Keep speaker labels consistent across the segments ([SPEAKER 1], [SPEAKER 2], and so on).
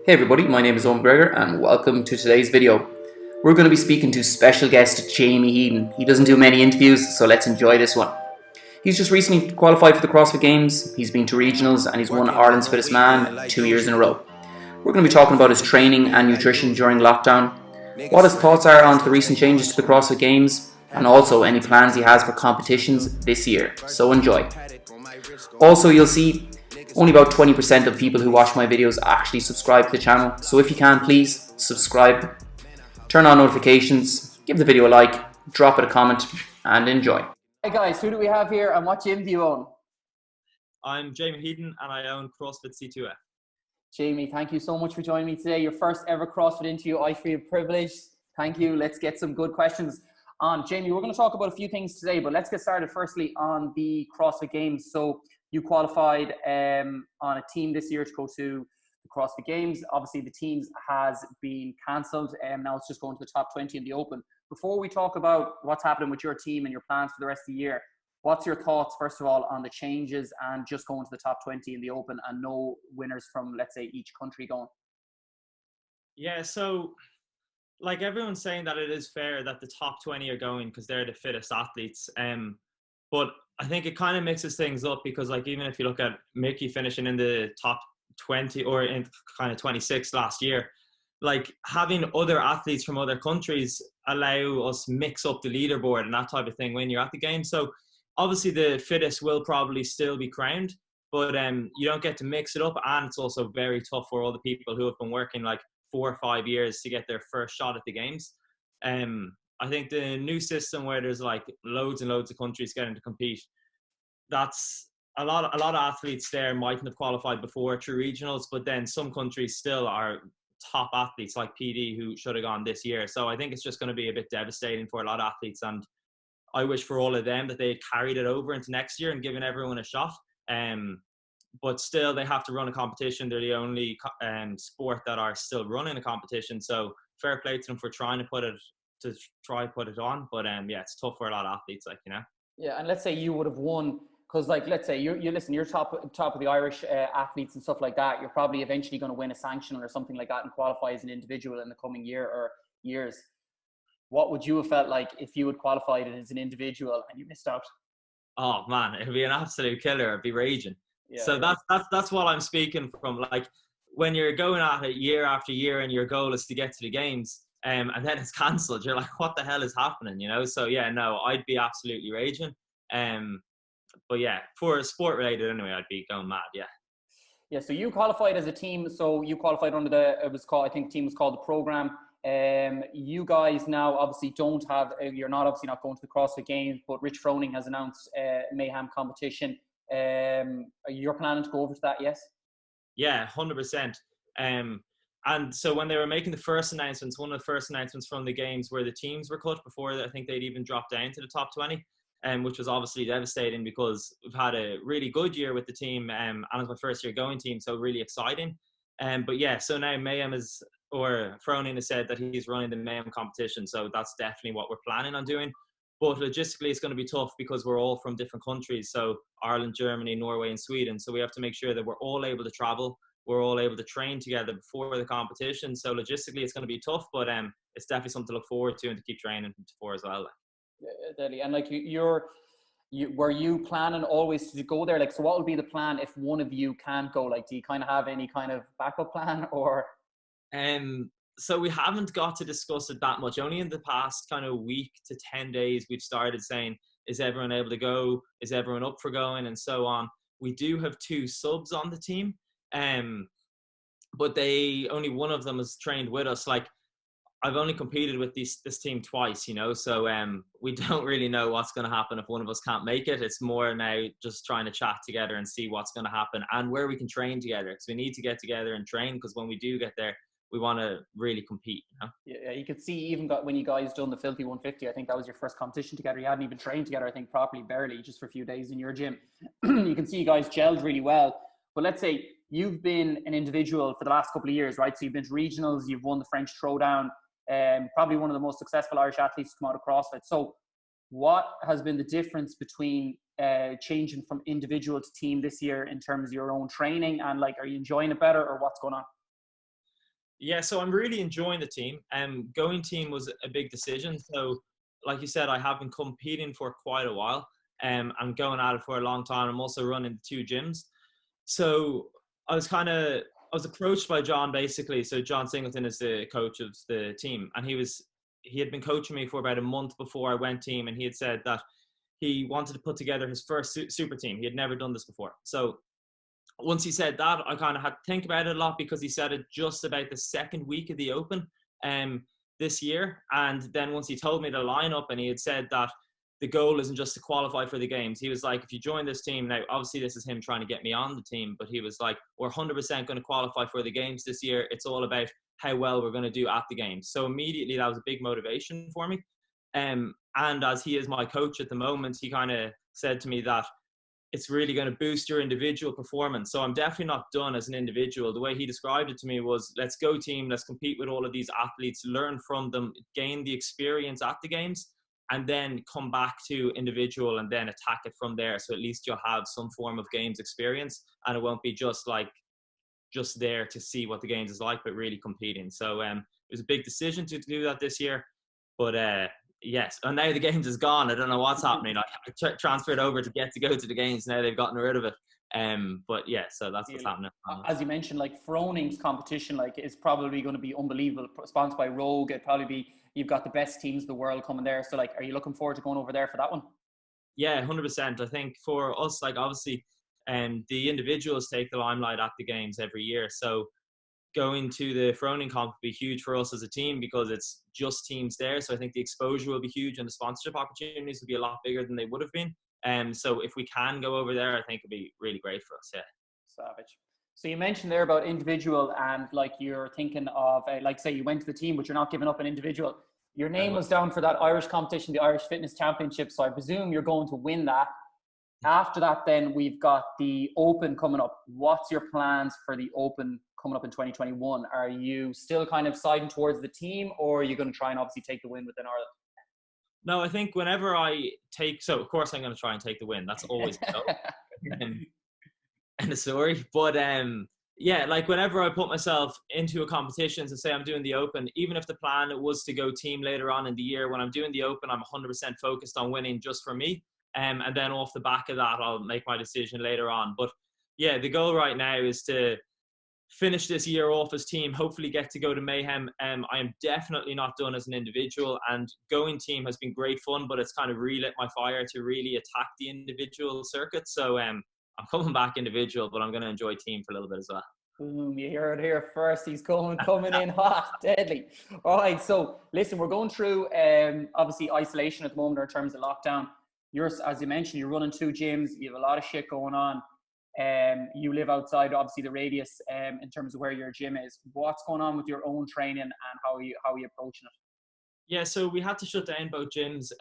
[SPEAKER 1] Hey everybody, my name is Owen Gregor and welcome to today's video. We're going to be speaking to special guest Jamie Headon. He doesn't do many interviews, so let's enjoy this one. He's just recently qualified for the CrossFit Games, he's been to regionals and he's won Ireland's Fittest Man 2 years in a row. We're going to be talking about his training and nutrition during lockdown, what his thoughts are on the recent changes to the CrossFit Games, and also any plans he has for competitions this year. So enjoy. Also, you'll see only about 20% of people who watch my videos actually subscribe to the channel, so if you can, please subscribe, turn on notifications, give the video a like, drop it a comment, and enjoy. Hey guys, who do we have here and what gym do you own?
[SPEAKER 2] I'm Jamie Headon and I own CrossFit C2F.
[SPEAKER 1] Jamie, thank you so much for joining me today. Your first ever CrossFit interview. I feel privileged. Thank you. Let's get some good questions on. Jamie, we're going to talk about a few things today, but let's get started firstly on the CrossFit Games. So you qualified on a team this year to go to the CrossFit Games. Obviously, the teams has been cancelled and now it's just going to the top 20 in the Open. Before we talk about what's happening with your team and your plans for the rest of the year, what's your thoughts, first of all, on the changes and just going to the top 20 in the Open and no winners from, let's say, each country going?
[SPEAKER 2] Yeah, so like everyone's saying that it is fair that the top 20 are going because they're the fittest athletes. But I think it kind of mixes things up because like even if you look at Mickey finishing in the top 20 or in kind of 26 last year, like having other athletes from other countries allow us mix up the leaderboard and that type of thing when you're at the game. So obviously the fittest will probably still be crowned, but you don't get to mix it up, and it's also very tough for all the people who have been working like 4 or 5 years to get their first shot at the games. I think the new system where there's like loads and loads of countries getting to compete, that's a lot of athletes there mightn't have qualified before through regionals, but then some countries still are top athletes like PD who should have gone this year. So I think it's just going to be a bit devastating for a lot of athletes, and I wish for all of them that they carried it over into next year and given everyone a shot. But still, they have to run a competition. They're the only sport that are still running a competition. So fair play to them for trying to put it on. But yeah, it's tough for a lot of athletes, like, you know.
[SPEAKER 1] Yeah, and let's say you would have won, because like let's say you're top of the Irish athletes and stuff like that. You're probably eventually going to win a sanctional or something like that and qualify as an individual in the coming year or years. What would you have felt like if you had qualified as an individual and you missed out?
[SPEAKER 2] Oh man, it'd be an absolute killer. It'd be raging.
[SPEAKER 1] Yeah,
[SPEAKER 2] So
[SPEAKER 1] yeah.
[SPEAKER 2] that's what I'm speaking from. Like when you're going at it year after year and your goal is to get to the games, and then it's cancelled, you're like, what the hell is happening? You know? So yeah, no, I'd be absolutely raging. But yeah, for sport related anyway, I'd be going mad. Yeah.
[SPEAKER 1] Yeah, so you qualified as a team. So you qualified under it was called, I think the team was called the Program. You guys now obviously don't have, you're not obviously not going to the CrossFit Games, but Rich Froning has announced Mayhem competition. You're planning to go over to that, yes?
[SPEAKER 2] Yeah, 100%. And so when they were making the first announcements, one of the first announcements from the games where the teams were cut before I think they'd even dropped down to the top 20, which was obviously devastating because we've had a really good year with the team, and it's my first year going team, so really exciting. But yeah, so now Mayhem Froning has said that he's running the Mayhem competition, so that's definitely what we're planning on doing. But logistically, it's going to be tough because we're all from different countries. So Ireland, Germany, Norway, and Sweden. So we have to make sure that we're all able to travel. We're all able to train together before the competition. So logistically, it's going to be tough, but it's definitely something to look forward to and to keep training for as well.
[SPEAKER 1] Yeah, definitely. And like were you planning always to go there? Like, so what would be the plan if one of you can't go? Like, do you kind of have any kind of backup plan or?
[SPEAKER 2] So we haven't got to discuss it that much. Only in the past kind of week to 10 days, we've started saying, is everyone able to go? Is everyone up for going? And so on. We do have 2 subs on the team, but only one of them has trained with us. Like, I've only competed with this team twice, you know, so we don't really know what's going to happen if one of us can't make it. It's more now just trying to chat together and see what's going to happen and where we can train together, because we need to get together and train, because when we do get there, we want to really compete, you know?
[SPEAKER 1] Yeah, you could see even when you guys done the Filthy 150, I think that was your first competition together. You hadn't even trained together, I think, properly, barely, just for a few days in your gym. You can see you guys gelled really well. But let's say you've been an individual for the last couple of years, right? So you've been to regionals, you've won the French Throwdown, probably one of the most successful Irish athletes to come out of CrossFit. So what has been the difference between changing from individual to team this year in terms of your own training? And like, are you enjoying it better or what's going on?
[SPEAKER 2] Yeah, so I'm really enjoying the team. Going team was a big decision. So, like you said, I have been competing for quite a while. I'm going at it for a long time. I'm also running 2 gyms. So I was approached by John basically. So John Singleton is the coach of the team, and he had been coaching me for about a month before I went team, and he had said that he wanted to put together his first super team. He had never done this before. So once he said that, I kind of had to think about it a lot, because he said it just about the second week of the Open this year. And then once he told me the lineup, and he had said that the goal isn't just to qualify for the games. He was like, if you join this team, now obviously this is him trying to get me on the team, but he was like, we're 100% going to qualify for the games this year. It's all about how well we're going to do at the games. So immediately that was a big motivation for me. And as he is my coach at the moment, he kind of said to me that it's really going to boost your individual performance. So I'm definitely not done as an individual. The way he described it to me was, let's go team, let's compete with all of these athletes, learn from them, gain the experience at the games, and then come back to individual and then attack it from there. So at least you'll have some form of games experience, and it won't be just there to see what the games is like, but really competing. So it was a big decision to do that this year, but yes, and now the games is gone. I don't know what's happening. I transferred over to go to the games. Now they've gotten rid of it. But yeah, so that's what's happening.
[SPEAKER 3] As you mentioned, like Froning's competition, like is probably going to be unbelievable. Sponsored by Rogue, it'd probably be, you've got the best teams in the world coming there. So like, are you looking forward to going over there for that one?
[SPEAKER 2] Yeah, 100%. I think for us, like obviously, the individuals take the limelight at the games every year. So going to the Froning comp would be huge for us as a team, because it's just teams there. So I think the exposure will be huge, and the sponsorship opportunities will be a lot bigger than they would have been. So if we can go over there, I think it'd be really great for us. Yeah.
[SPEAKER 3] Savage. So you mentioned there about individual, and like you're thinking of, like say you went to the team, but you're not giving up an individual. Your name was down for that Irish competition, the Irish Fitness Championship. So I presume you're going to win that. After that, then we've got the Open coming up. What's your plans for the Open coming up in 2021? Are you still kind of siding towards the team, or are you going to try and obviously take the win within Ireland?
[SPEAKER 2] No, I think whenever of course I'm going to try and take the win. That's always and sorry, but yeah, like whenever I put myself into a competition, to say I'm doing the Open, even if the plan was to go team later on in the year, when I'm doing the Open, I'm 100% focused on winning just for me. And then off the back of that, I'll make my decision later on. But yeah, the goal right now is to finish this year off as team, hopefully get to go to Mayhem. I am definitely not done as an individual, and going team has been great fun, but it's kind of relit my fire to really attack the individual circuit. So I'm coming back individual, but I'm going to enjoy team for a little bit as well.
[SPEAKER 3] Boom, you heard it here first. He's coming in hot, deadly. All right, so listen, we're going through obviously isolation at the moment in terms of lockdown. As you mentioned, you're running 2 gyms. You have a lot of shit going on. You live outside, obviously, the radius in terms of where your gym is. What's going on with your own training, and how are you approaching it?
[SPEAKER 2] Yeah, so we had to shut down both gyms.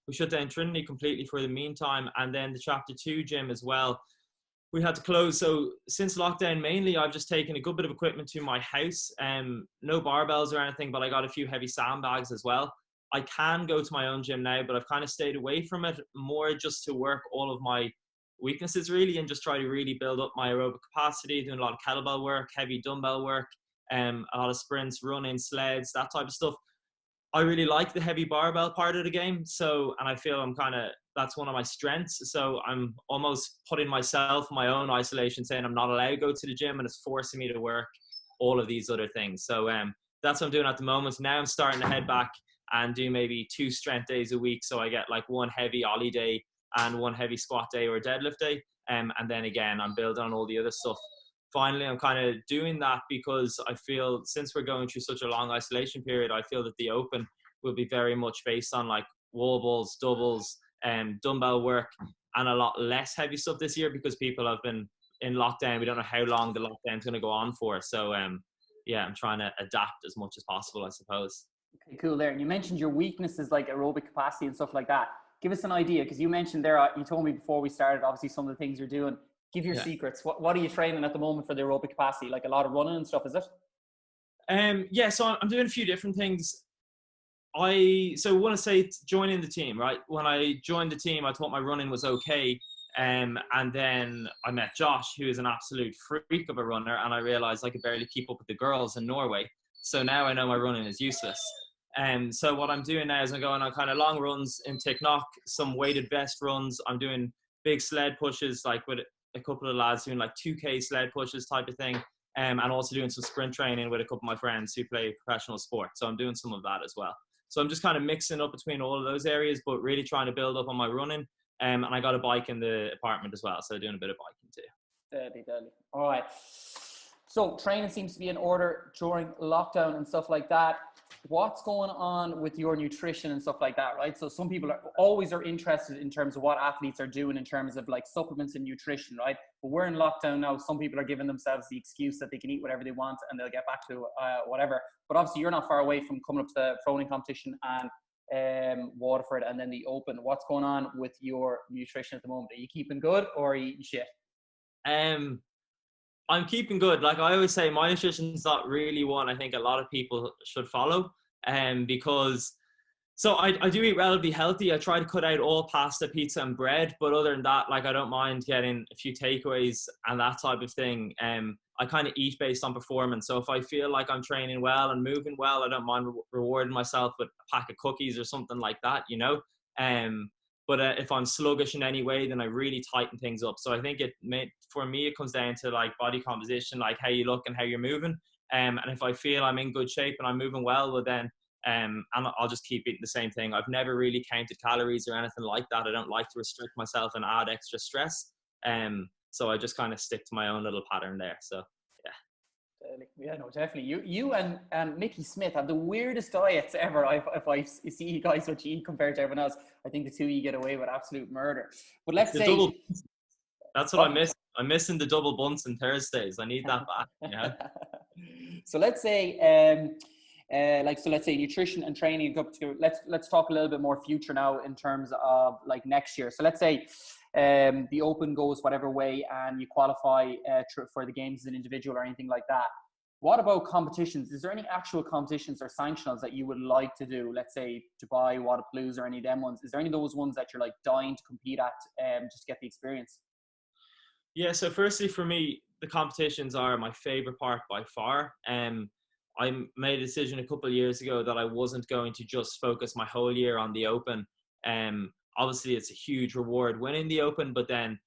[SPEAKER 2] We shut down Trinity completely for the meantime, and then the Chapter 2 gym as well. We had to close. So since lockdown, mainly I've just taken a good bit of equipment to my house. No barbells or anything, but I got a few heavy sandbags as well. I can go to my own gym now, but I've kind of stayed away from it more just to work all of my weaknesses really, and just try to really build up my aerobic capacity, doing a lot of kettlebell work, heavy dumbbell work, a lot of sprints, running, sleds, that type of stuff. I really like the heavy barbell part of the game. So, and I feel that's one of my strengths. So I'm almost putting myself in my own isolation, saying I'm not allowed to go to the gym, and it's forcing me to work all of these other things. So that's what I'm doing at the moment. Now I'm starting to head back and do maybe 2 strength days a week. So I get like 1 heavy ollie day and 1 heavy squat day or deadlift day. And then again, I'm building on all the other stuff. Finally, I'm kind of doing that because I feel, since we're going through such a long isolation period, I feel that the Open will be very much based on like wall balls, doubles, dumbbell work, and a lot less heavy stuff this year, because people have been in lockdown. We don't know how long the lockdown is going to go on for. So yeah, I'm trying to adapt as much as possible, I suppose.
[SPEAKER 3] Okay, cool there. And you mentioned your weaknesses like aerobic capacity and stuff like that. Give us an idea, because you mentioned there, you told me before we started, obviously some of the things you're doing. Give your secrets. What are you training at the moment for the aerobic capacity? Like a lot of running and stuff, is it?
[SPEAKER 2] Yeah, so I'm doing a few different things. I want to say joining the team, right? When I joined the team, I thought my running was okay. And then I met Josh, who is an absolute freak of a runner, and I realized I could barely keep up with the girls in Norway. So now I know my running is useless. So what I'm doing now is I'm going on kind of long runs in Ticknock, some weighted vest runs. I'm doing big sled pushes, like with a couple of lads doing like 2K sled pushes type of thing. And also doing some sprint training with a couple of my friends who play professional sport. So I'm doing some of that as well. So I'm just kind of mixing up between all of those areas, but really trying to build up on my running. And I got a bike in the apartment as well. So doing a bit of biking too.
[SPEAKER 3] Deadly. All right. So training seems to be in order during lockdown and stuff like that. What's going on with your nutrition and stuff like that, right? So some people are interested in terms of what athletes are doing in terms of like supplements and nutrition, right? But we're in lockdown now. Some people are giving themselves the excuse that they can eat whatever they want and they'll get back to whatever. But obviously you're not far away from coming up to the throwing competition and Waterford and then the Open. What's going on with your nutrition at the moment? Are you keeping good or are you eating shit?
[SPEAKER 2] I'm keeping good. Like I always say, my nutrition's not really one I think a lot of people should follow. Because so I do eat relatively healthy. I try to cut out all pasta, pizza and bread. But other than that, like I don't mind getting a few takeaways and that type of thing. I kind of eat based on performance. So if I feel like I'm training well and moving well, I don't mind rewarding myself with a pack of cookies or something like that, you know. But if I'm sluggish in any way, then I really tighten things up. So I think for me, it comes down to like body composition, like how you look and how you're moving. And if I feel I'm in good shape and I'm moving well, then I'll just keep eating the same thing. I've never really counted calories or anything like that. I don't like to restrict myself and add extra stress. So I just kind of stick to my own little pattern there. So
[SPEAKER 3] yeah, no, definitely. You and Mickey Smith have the weirdest diets ever. If I see you guys what you eat compared to everyone else, I think the two of you get away with absolute murder. But let's say
[SPEAKER 2] that's what I miss. I'm missing the double bunts on Thursdays. I need that back. Yeah.
[SPEAKER 3] So let's say, let's say nutrition and training. Let's talk a little bit more future now in terms of like next year. So let's say the Open goes whatever way and you qualify for the games as an individual or anything like that. What about competitions? Is there any actual competitions or sanctionals that you would like to do? Let's say Dubai, Wadapalooza, or any of them ones. Is there any of those ones that you're like dying to compete at just to get the experience?
[SPEAKER 2] Yeah, so firstly for me, the competitions are my favorite part by far. I made a decision a couple of years ago that I wasn't going to just focus my whole year on the Open. Obviously, it's a huge reward winning the Open, but then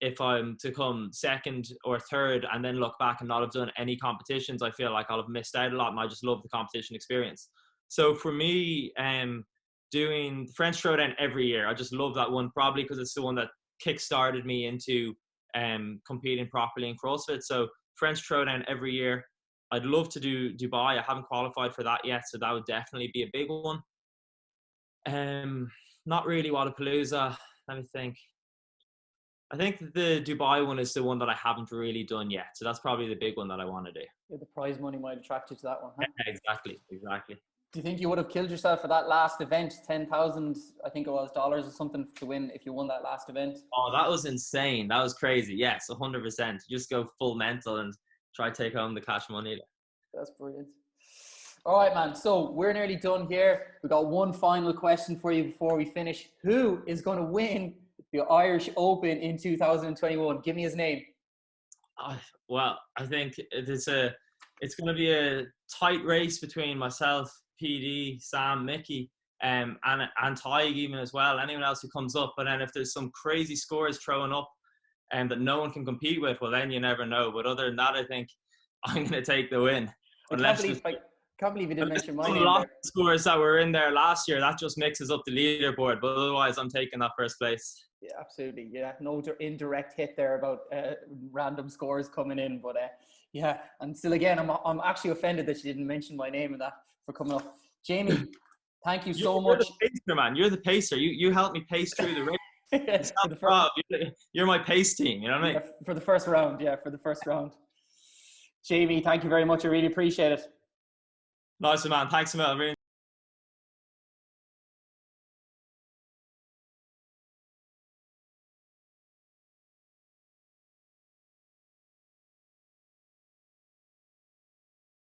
[SPEAKER 2] if I'm to come second or third and then look back and not have done any competitions, I feel like I'll have missed out a lot, and I just love the competition experience. So for me, doing the French Throwdown every year, I just love that one, probably because it's the one that kick-started me into competing properly in CrossFit. So French Throwdown every year. I'd love to do Dubai. I haven't qualified for that yet, so that would definitely be a big one. Not really Wadapalooza. Let me think. I think the Dubai one is the one that I haven't really done yet. So that's probably the big one that I want to do.
[SPEAKER 3] Yeah, the prize money might attract you to that one, huh?
[SPEAKER 2] Yeah, exactly.
[SPEAKER 3] Do you think you would have killed yourself for that last event? 10,000, I think it was dollars or something to win if you won that last event.
[SPEAKER 2] Oh, that was insane. That was crazy. Yes, 100%. Just go full mental and try to take home the cash money.
[SPEAKER 3] That's brilliant. All right, man. So we're nearly done here. We got one final question for you before we finish. Who is going to win the Irish Open in 2021? Give me his name.
[SPEAKER 2] Well, I think it's going to be a tight race between myself, PD, Sam, Mickey, and Tig even as well. Anyone else who comes up. But then if there's some crazy scores thrown up and that no one can compete with, well, then you never know. But other than that, I think I'm going to take the win.
[SPEAKER 3] I can't believe you didn't mention my name.
[SPEAKER 2] A lot of scores that were in there last year, that just mixes up the leaderboard. But otherwise, I'm taking that first place.
[SPEAKER 3] Yeah, absolutely. Yeah, no indirect hit there about random scores coming in. But yeah, and still again, I'm actually offended that you didn't mention my name in that for coming up. Jamie, thank you so much.
[SPEAKER 2] You're the pacer, man. You're the pacer. You helped me pace through the race. You're my pace team. You know what I mean?
[SPEAKER 3] For the first round. Yeah, for the first round. Jamie, thank you very much. I really appreciate it.
[SPEAKER 2] Nice, man. Thanks a lot.